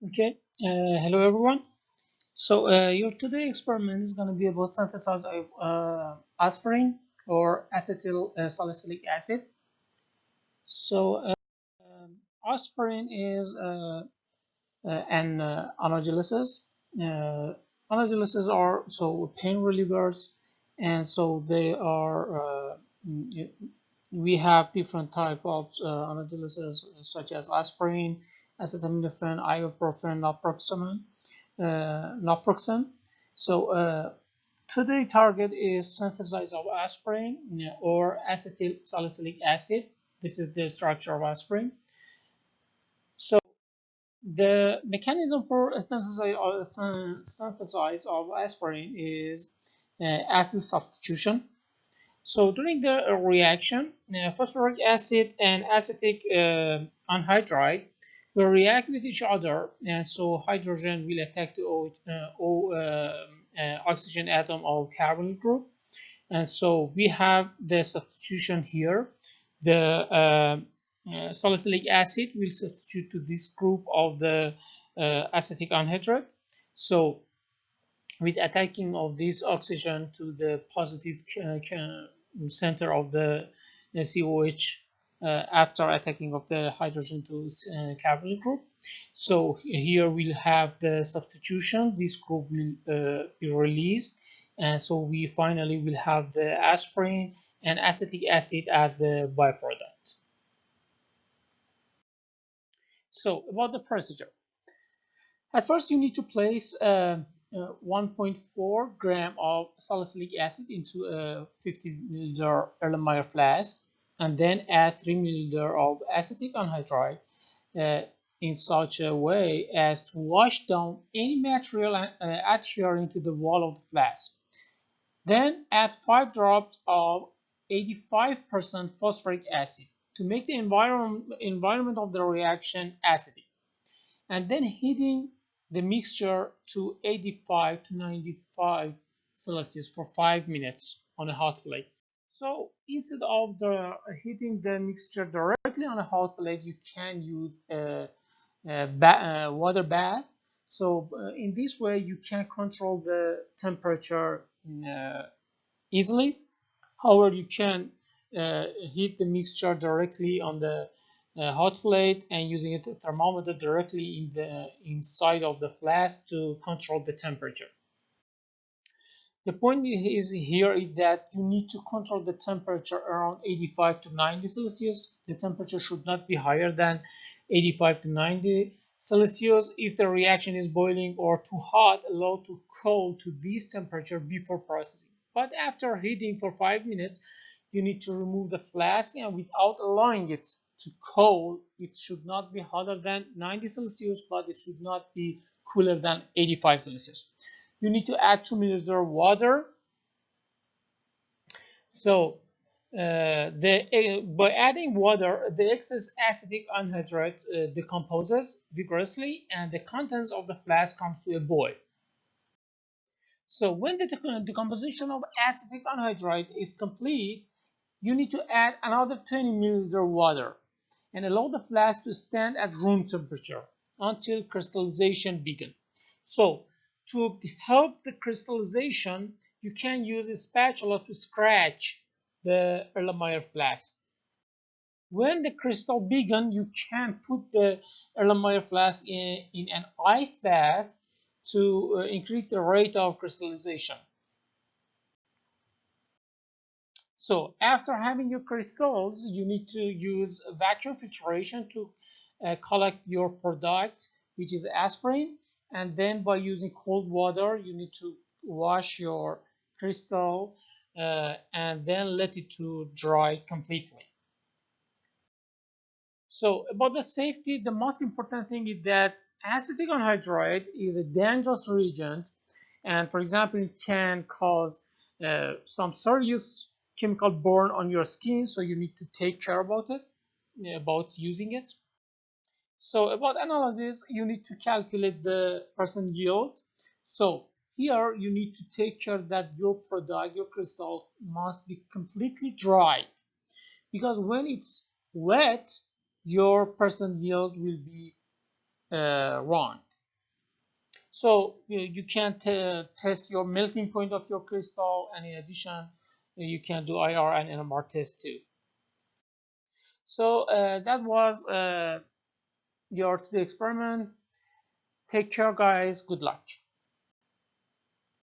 Okay, hello everyone. Your today experiment is going to be about synthesis of aspirin or acetyl salicylic acid. So, Aspirin is an analgesics. Uh, Analgesics are pain relievers, and so they are. We have different type of analgesics such as aspirin, acetaminophen, ibuprofen, naproxen. So today target is synthesis of aspirin or acetyl salicylic acid. This is the structure of aspirin. So the mechanism for synthesis of aspirin is acid substitution. So during the reaction, phosphoric acid and acetic anhydride will react with each other, and so hydrogen will attack the oxygen atom of carbonyl group, and so we have the substitution here. The salicylic acid will substitute to this group of the acetic anhydride. So with attacking of this oxygen to the positive center of the COH after attacking of the hydrogen to carbonyl group. So here we'll have the substitution. This group will be released, and so we finally will have the aspirin and acetic acid as the byproduct. So about the procedure. At first, you need to place 1.4 gram of salicylic acid into a 50 milliliter Erlenmeyer flask, and then add 3 milliliter of acetic anhydride uh, in such a way as to wash down any material adhering to the wall of the flask. Then add 5 drops of 85% phosphoric acid to make the environment of the reaction acidic, and then heating the mixture to 85 to 95 Celsius for 5 minutes on a hot plate. So instead of heating the mixture directly on a hot plate, you can use a water bath. So in this way, you can control the temperature easily. However, you can heat the mixture directly on the hot plate and using a thermometer directly in the inside of the flask to control the temperature. The point is here is that you need to control the temperature around 85 to 90 Celsius. The temperature should not be higher than 85 to 90 Celsius. If the reaction is boiling or too hot, allow to cool to this temperature before processing. But after heating for 5 minutes, you need to remove the flask, and without allowing it to cool, it should not be hotter than 90 Celsius, but it should not be cooler than 85 Celsius. You need to add 2 milliliters of water. So by adding water, the excess acetic anhydride decomposes vigorously, and the contents of the flask comes to a boil. So when the decomposition of acetic anhydride is complete, you need to add another 20 milliliters of water and allow the flask to stand at room temperature until crystallization begins. So to help the crystallization, you can use a spatula to scratch the Erlenmeyer flask. When the crystal begins, you can put the Erlenmeyer flask in an ice bath to increase the rate of crystallization. So after having your crystals, you need to use vacuum filtration to collect your product, which is aspirin. And then by using cold water, you need to wash your crystal and then let it to dry completely. So about the safety, the most important thing is that acetic anhydride is a dangerous reagent, and for example, it can cause some serious chemical burn on your skin, so you need to take care about it, about using it. So about analysis, you need to calculate the percent yield. So here you need to take care that your product, your crystal, must be completely dry, because when it's wet, your percent yield will be wrong. So you can test your melting point of your crystal, and in addition, you can do IR and NMR test too. So that was your 2D experiment. Take care, guys. Good luck.